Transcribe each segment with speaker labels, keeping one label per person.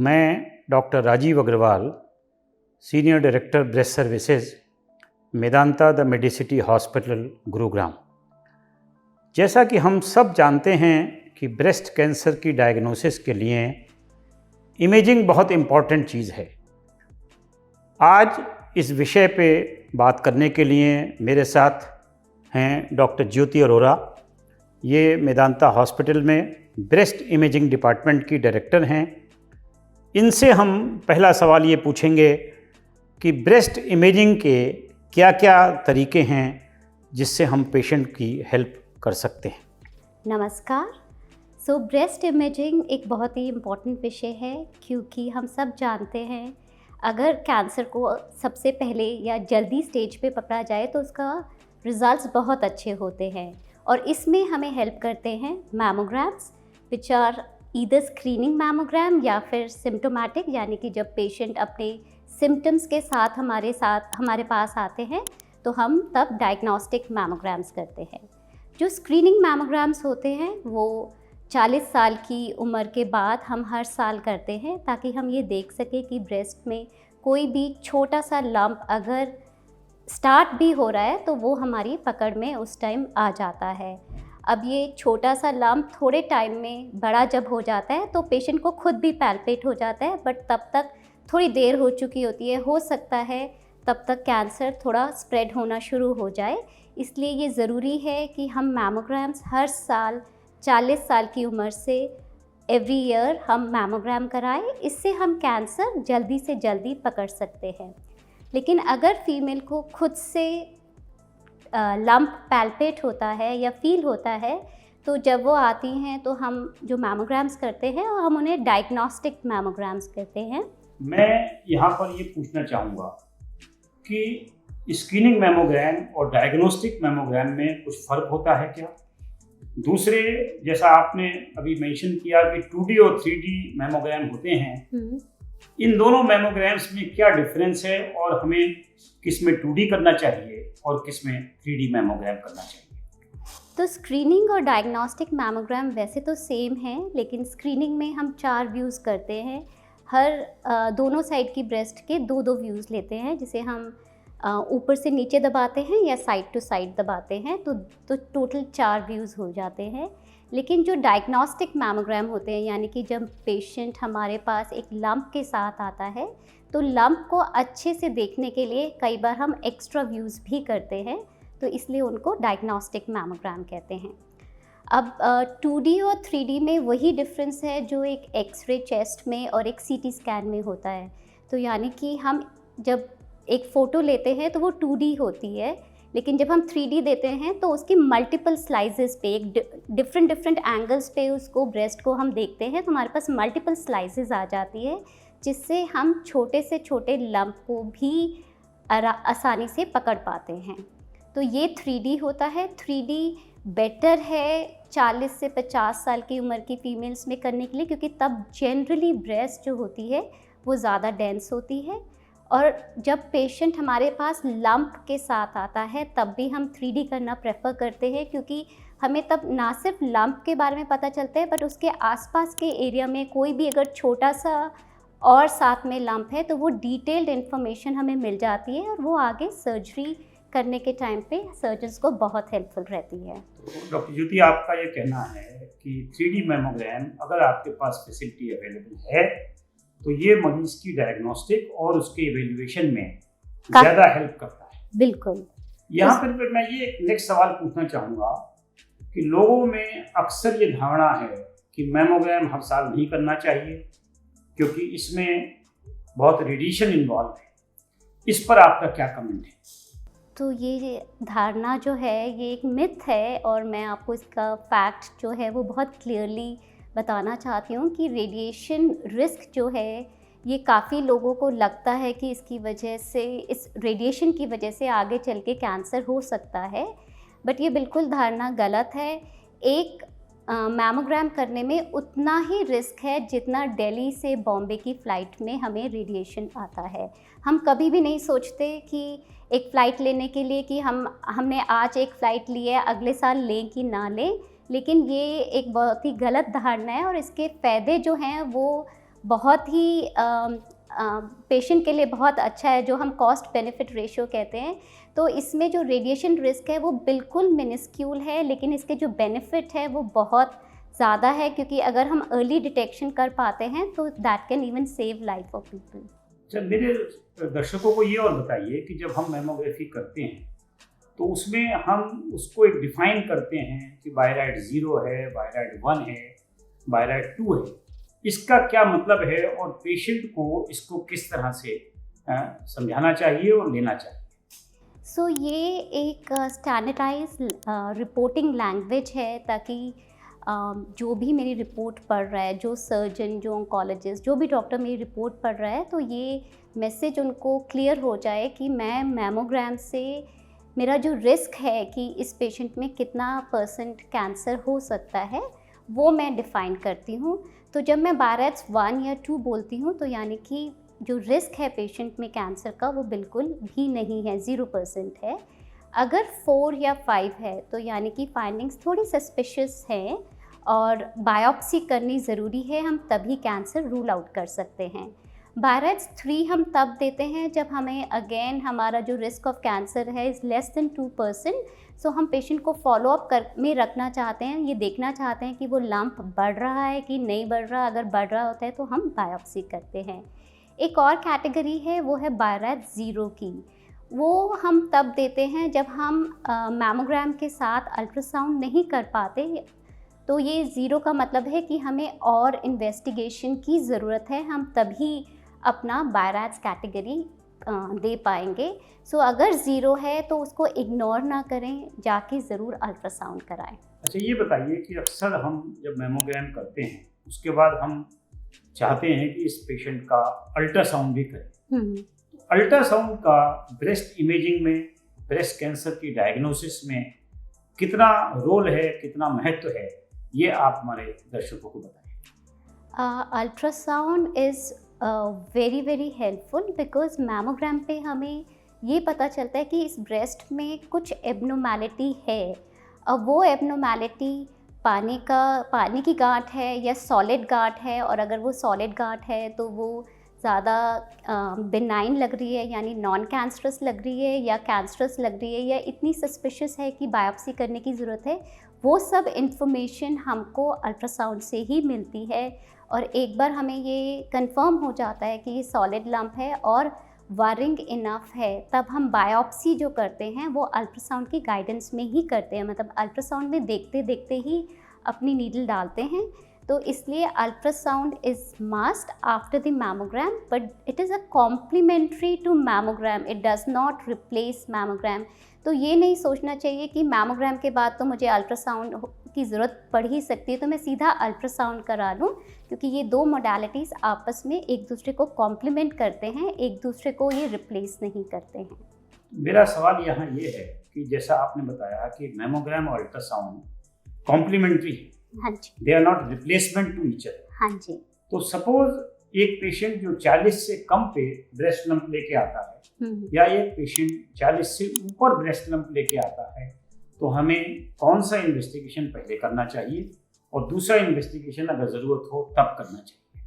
Speaker 1: मैं doctor Rajeev Agarwal, senior director breast services, Medanta the Medicity hospital, Gurugram. जैसा कि हम सब जानते हैं कि ब्रेस्ट कैंसर की डायग्नोसिस के लिए इमेजिंग बहुत इम्पॉर्टेंट चीज़ है। आज इस विषय पे बात करने के लिए मेरे साथ हैं डॉक्टर ज्योति अरोरा। ये मेदांता हॉस्पिटल में ब्रेस्ट इमेजिंग डिपार्टमेंट की डायरेक्टर हैं। इनसे हम पहला सवाल ये पूछेंगे कि ब्रेस्ट इमेजिंग के क्या क्या तरीके हैं जिससे हम पेशेंट की हेल्प कर सकते हैं।
Speaker 2: नमस्कार। ब्रेस्ट इमेजिंग एक बहुत ही इम्पॉर्टेंट विषय है, क्योंकि हम सब जानते हैं अगर कैंसर को सबसे पहले या जल्दी स्टेज पे पकड़ा जाए तो उसका रिजल्ट्स बहुत अच्छे होते हैं। और इसमें हमें हेल्प करते हैं mammograms, which are either screening mammogram या फिर सिम्टोमेटिक, यानी कि जब पेशेंट अपने सिम्टम्स के साथ हमारे पास आते हैं तो हम तब डायग्नोस्टिक मैमोग्राम्स करते हैं। जो स्क्रीनिंग मैमोग्राम्स होते हैं वो 40 साल की उम्र के बाद हम हर साल करते हैं, ताकि हम ये देख सकें कि ब्रेस्ट में कोई भी छोटा सा लंप अगर स्टार्ट भी हो रहा है तो वो हमारी पकड़ में उस टाइम आ जाता है। अब ये छोटा सा लंप थोड़े टाइम में बड़ा जब हो जाता है तो पेशेंट को खुद भी पैल्पेट हो जाता है, बट तब तक थोड़ी देर हो चुकी होती है। हो सकता है तब तक कैंसर थोड़ा स्प्रेड होना शुरू हो जाए। इसलिए ये ज़रूरी है कि हम मैमोग्राम्स हर साल 40 साल की उम्र से एवरी ईयर हम मैमोग्राम कराएं। इससे हम कैंसर जल्दी से जल्दी पकड़ सकते हैं। लेकिन अगर फीमेल को खुद से लंप पैल्पेट होता है या फील होता है तो जब वो आती हैं तो हम जो मैमोग्राम्स करते हैं हम उन्हें डायग्नोस्टिक मैमोग्राम्स कहते हैं।
Speaker 1: मैं यहाँ पर ये पूछना चाहूँगा कि स्क्रीनिंग मैमोग्राम और डायग्नोस्टिक मैमोग्राम में कुछ फ़र्क होता है क्या? दूसरे, जैसा आपने अभी मेंशन किया कि 2D और 3D मैमोग्राम होते हैं, इन दोनों मैमोग्राम्स में क्या डिफरेंस है और हमें किस में 2D करना चाहिए और किस में 3D मैमोग्राम करना चाहिए?
Speaker 2: तो स्क्रीनिंग और डायग्नोस्टिक मैमोग्राम वैसे तो सेम है, लेकिन स्क्रीनिंग में हम 4 व्यूज़ करते हैं। हर दोनों साइड की ब्रेस्ट के 2-2 व्यूज़ लेते हैं, जिसे हम ऊपर से नीचे दबाते हैं या साइड टू साइड दबाते हैं, तो टोटल 4 व्यूज़ हो जाते हैं। लेकिन जो डायग्नोस्टिक मैमोग्राम होते हैं, यानी कि जब पेशेंट हमारे पास एक लंप के साथ आता है तो लंप को अच्छे से देखने के लिए कई बार हम एक्स्ट्रा व्यूज़ भी करते हैं, तो इसलिए उनको डायग्नोस्टिक मैमोग्राम कहते हैं। अब 2D और 3D में वही डिफरेंस है जो एक एक्सरे चेस्ट में और एक CT स्कैन में होता है। तो यानी कि हम जब एक फ़ोटो लेते हैं तो वो 2D होती है, लेकिन जब हम 3D देते हैं तो उसकी मल्टीपल स्लाइसेस पे एक डिफरेंट एंगल्स पे उसको ब्रेस्ट को हम देखते हैं, तो हमारे पास मल्टीपल स्लाइसेस आ जाती है, जिससे हम छोटे से छोटे लंप को भी आसानी से पकड़ पाते हैं। तो ये 3D होता है। 3D बेटर है 40 से 50 साल की उम्र की फीमेल्स में करने के लिए, क्योंकि तब जनरली ब्रेस्ट जो होती है वो ज़्यादा डेंस होती है। और जब पेशेंट हमारे पास लंप के साथ आता है तब भी हम 3D करना प्रेफर करते हैं, क्योंकि हमें तब ना सिर्फ लंप के बारे में पता चलता है, बट उसके आसपास के एरिया में कोई भी अगर छोटा सा और साथ में लंप है तो वो डिटेल्ड इन्फॉर्मेशन हमें मिल जाती है, और वो आगे सर्जरी करने के टाइम पे सर्जन्स को बहुत हेल्पफुल रहती है।
Speaker 1: तो डॉक्टर ज्योति, आपका ये कहना है कि 3D मैमोग्राम अगर आपके पास फैसिलिटी अवेलेबल है तो ये मरीज की डायग्नोस्टिक और उसके इवेल्युएशन में ज़्यादा हेल्प करता है।
Speaker 2: बिल्कुल।
Speaker 1: यहाँ पर मैं ये नेक्स्ट सवाल पूछना चाहूँगा कि लोगों में अक्सर ये धारणा है कि मैमोग्राम हर साल नहीं करना चाहिए, क्योंकि इसमें बहुत रेडिएशन इन्वॉल्व है। इस पर आपका क्या कमेंट है?
Speaker 2: तो ये धारणा जो है ये एक मिथ है, और मैं आपको इसका फैक्ट जो है वो बहुत क्लियरली बताना चाहती हूँ कि रेडिएशन रिस्क जो है ये काफ़ी लोगों को लगता है कि इसकी वजह से, इस रेडिएशन की वजह से आगे चल के कैंसर हो सकता है, बट ये बिल्कुल धारणा गलत है। एक मैमोग्राम करने में उतना ही रिस्क है जितना दिल्ली से बॉम्बे की फ़्लाइट में हमें रेडिएशन आता है। हम कभी भी नहीं सोचते कि एक फ़्लाइट लेने के लिए कि हमने आज एक फ़्लाइट ली है, अगले साल लें कि ना लें, लेकिन ये एक बहुत ही गलत धारणा है और इसके फ़ायदे जो हैं वो बहुत ही पेशेंट के लिए बहुत अच्छा है, जो हम कॉस्ट बेनिफिट रेशियो कहते हैं। तो इसमें जो रेडिएशन रिस्क है वो बिल्कुल मिनिस्क्यूल है, लेकिन इसके जो बेनिफिट है वो बहुत ज़्यादा है, क्योंकि अगर हम अर्ली डिटेक्शन कर पाते हैं तो that can even save life of people.
Speaker 1: अच्छा, मेरे दर्शकों को ये और बताइए कि जब हम मैमोग्राफी करते हैं तो उसमें हम उसको एक डिफाइन करते हैं कि बायराइड 0 है, बायराइड 1 है, बायराइड 2 है। इसका क्या मतलब है और पेशेंट को इसको किस तरह से समझाना चाहिए और लेना चाहिए?
Speaker 2: सो ये एक स्टैंडर्डाइज रिपोर्टिंग लैंग्वेज है, ताकि जो भी मेरी रिपोर्ट पढ़ रहा है, जो सर्जन, जो ऑन्कोलॉजिस्ट, जो भी डॉक्टर मेरी रिपोर्ट पढ़ रहा है, तो ये मैसेज उनको क्लियर हो जाए कि मैं मैमोग्राम से मेरा जो रिस्क है कि इस पेशेंट में कितना % कैंसर हो सकता है, वो मैं डिफ़ाइन करती हूँ। तो जब मैं बायराइड्स 1 या 2 बोलती हूँ, तो यानी कि जो रिस्क है पेशेंट में कैंसर का वो बिल्कुल भी नहीं है, 0% है। अगर 4 या 5 है तो यानी कि फाइंडिंग्स थोड़ी सस्पिशियस हैं और बायोप्सी करनी ज़रूरी है, हम तभी कैंसर रूल आउट कर सकते हैं। बायराइड्स 3 हम तब देते हैं जब हमें अगेन हमारा जो रिस्क ऑफ कैंसर है इज़ लेस देन 2%। सो हम पेशेंट को फॉलोअप कर में रखना चाहते हैं, ये देखना चाहते हैं कि वो लंप बढ़ रहा है कि नहीं बढ़ रहा। अगर बढ़ रहा होता है तो हम बायोप्सी करते हैं। एक और कैटेगरी है, वो है बायराइड 0 की। वो हम तब देते हैं जब हम मैमोग्राम के साथ अल्ट्रासाउंड नहीं कर पाते। तो ये 0 का मतलब है कि हमें और इन्वेस्टिगेशन की ज़रूरत है, हम तभी अपना बायराइड्स कैटेगरी दे पाएंगे। सो अगर 0 है तो उसको इग्नोर ना करें, जाके ज़रूर अल्ट्रासाउंड कराएं।
Speaker 1: अच्छा, ये बताइए कि अक्सर हम जब मैमोग्राम करते हैं उसके बाद हम चाहते हैं कि इस पेशेंट का अल्ट्रासाउंड भी करें। अल्ट्रासाउंड का ब्रेस्ट इमेजिंग में, ब्रेस्ट कैंसर की डायग्नोसिस में कितना रोल है, कितना महत्व है, ये आप हमारे दर्शकों को बताएं।
Speaker 2: Ultrasound is very very helpful, because mammogram पे हमें ये पता चलता है कि इस ब्रेस्ट में कुछ एबनॉर्मैलिटी है। अब वो एबनॉर्मैलिटी पानी की गांठ है या सॉलिड गांठ है, और अगर वो सॉलिड गांठ है तो वो ज़्यादा बिनाइन लग रही है, यानी नॉन कैंसरस लग रही है, या कैंसरस लग रही है, या इतनी सस्पिशियस है कि बायोप्सी करने की ज़रूरत है। वो सब इन्फॉर्मेशन हमको अल्ट्रासाउंड से ही मिलती है। और एक बार हमें ये कंफर्म हो जाता है कि ये सॉलिड लंप है और वारिंग इनफ है, तब हम बायोप्सी जो करते हैं वो अल्ट्रासाउंड की गाइडेंस में ही करते हैं। मतलब अल्ट्रासाउंड में देखते देखते ही अपनी नीडल डालते हैं। तो इसलिए ultrasound is must after the mammogram, but it is a complementary to mammogram, it does not replace mammogram. तो ये नहीं सोचना चाहिए कि मैमोग्राम के बाद तो मुझे अल्ट्रासाउंड की ज़रूरत पड़ ही सकती है तो मैं सीधा अल्ट्रासाउंड करा लूँ, क्योंकि ये 2 मोडालिटीज़ आपस में एक दूसरे को कॉम्प्लीमेंट करते हैं, एक दूसरे को ये रिप्लेस नहीं करते हैं।
Speaker 1: मेरा सवाल यहाँ ये है कि जैसा आपने बताया कि मैमोग्राम और अल्ट्रासाउंड कॉम्प्लीमेंट्री है,
Speaker 2: हाँ जी,
Speaker 1: they are not replacement to each other.
Speaker 2: हाँ जी।
Speaker 1: तो सपोज एक पेशेंट जो 40 से कम पे ब्रेस्ट लंप लेके आता है, या एक पेशेंट 40 से ऊपर ब्रेस्ट लंप लेके आता है, तो हमें कौन सा इन्वेस्टिगेशन पहले करना चाहिए और दूसरा इन्वेस्टिगेशन अगर ज़रूरत हो तब करना चाहिए?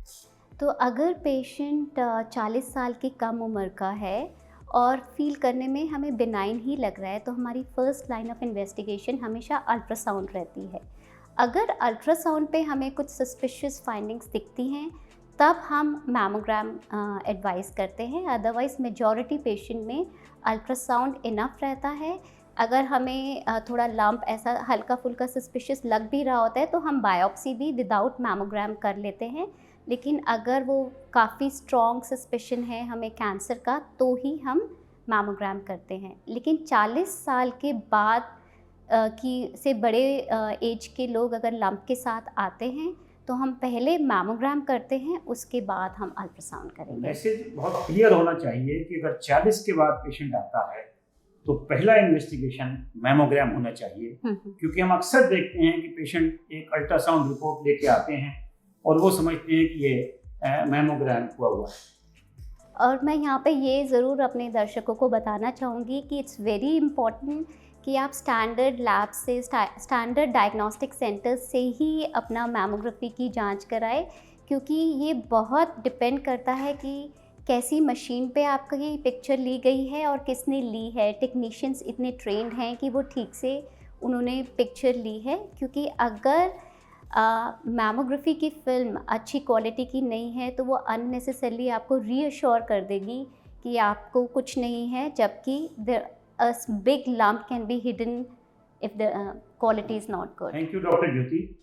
Speaker 2: तो अगर पेशेंट 40 साल की कम उम्र का है और फील करने में हमें बिनाइन ही लग रहा है, तो हमारी फर्स्ट लाइन ऑफ इन्वेस्टिगेशन हमेशा अल्ट्रासाउंड रहती है। अगर अल्ट्रासाउंड पे हमें कुछ सस्पिशियस फाइंडिंग्स दिखती हैं, तब हम मैमोग्राम एडवाइस करते हैं। अदरवाइज़ मेजॉरिटी पेशेंट में अल्ट्रासाउंड इनफ रहता है। अगर हमें थोड़ा लंप ऐसा हल्का फुल्का सस्पिशियस लग भी रहा होता है तो हम बायोप्सी भी विदाउट मैमोग्राम कर लेते हैं। लेकिन अगर वो काफ़ी स्ट्रॉन्ग सस्पिशन है हमें कैंसर का, तो ही हम मैमोग्राम करते हैं। लेकिन 40 साल के बाद से बड़े एज के लोग अगर लंप के साथ आते हैं तो हम पहले मैमोग्राम करते हैं, उसके बाद हम अल्ट्रासाउंड करेंगे।
Speaker 1: मैसेज बहुत क्लियर होना चाहिए कि अगर 40 के बाद पेशेंट आता है तो पहला इन्वेस्टिगेशन मैमोग्राम होना चाहिए, क्योंकि हम अक्सर देखते हैं कि पेशेंट एक अल्ट्रासाउंड रिपोर्ट लेके आते हैं और वो समझते हैं कि ये मैमोग्राम हुआ है।
Speaker 2: और मैं यहाँ पे ये ज़रूर अपने दर्शकों को बताना चाहूँगी कि इट्स वेरी इम्पॉर्टेंट कि आप स्टैंडर्ड लैब से, स्टैंडर्ड डायग्नोस्टिक सेंटर से ही अपना मैमोग्राफी की जांच कराएं, क्योंकि ये बहुत डिपेंड करता है कि कैसी मशीन पे आपकी पिक्चर ली गई है और किसने ली है। टेक्नीशियंस इतने ट्रेंड हैं कि वो ठीक से उन्होंने पिक्चर ली है, क्योंकि अगर मैमोग्राफी की फ़िल्म अच्छी क्वालिटी की नहीं है तो वो अननेसेसरली आपको रीअश्योर कर देगी कि आपको कुछ नहीं है, जबकि a big lump can be hidden if the quality is not good.
Speaker 1: Thank you doctor Jyoti.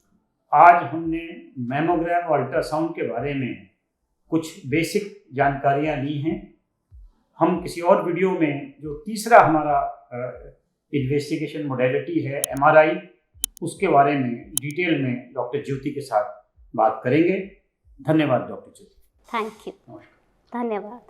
Speaker 1: आज हमने मैमोग्राम और अल्ट्रासाउंड के बारे में कुछ बेसिक जानकारियां ली हैं। हम किसी और वीडियो में जो तीसरा हमारा इन्वेस्टिगेशन मोडेलिटी है MRI, उसके बारे में डिटेल में डॉक्टर ज्योति के साथ बात करेंगे। धन्यवाद डॉक्टर ज्योति।
Speaker 2: Thank you.
Speaker 1: नमस्कार।
Speaker 2: धन्यवाद।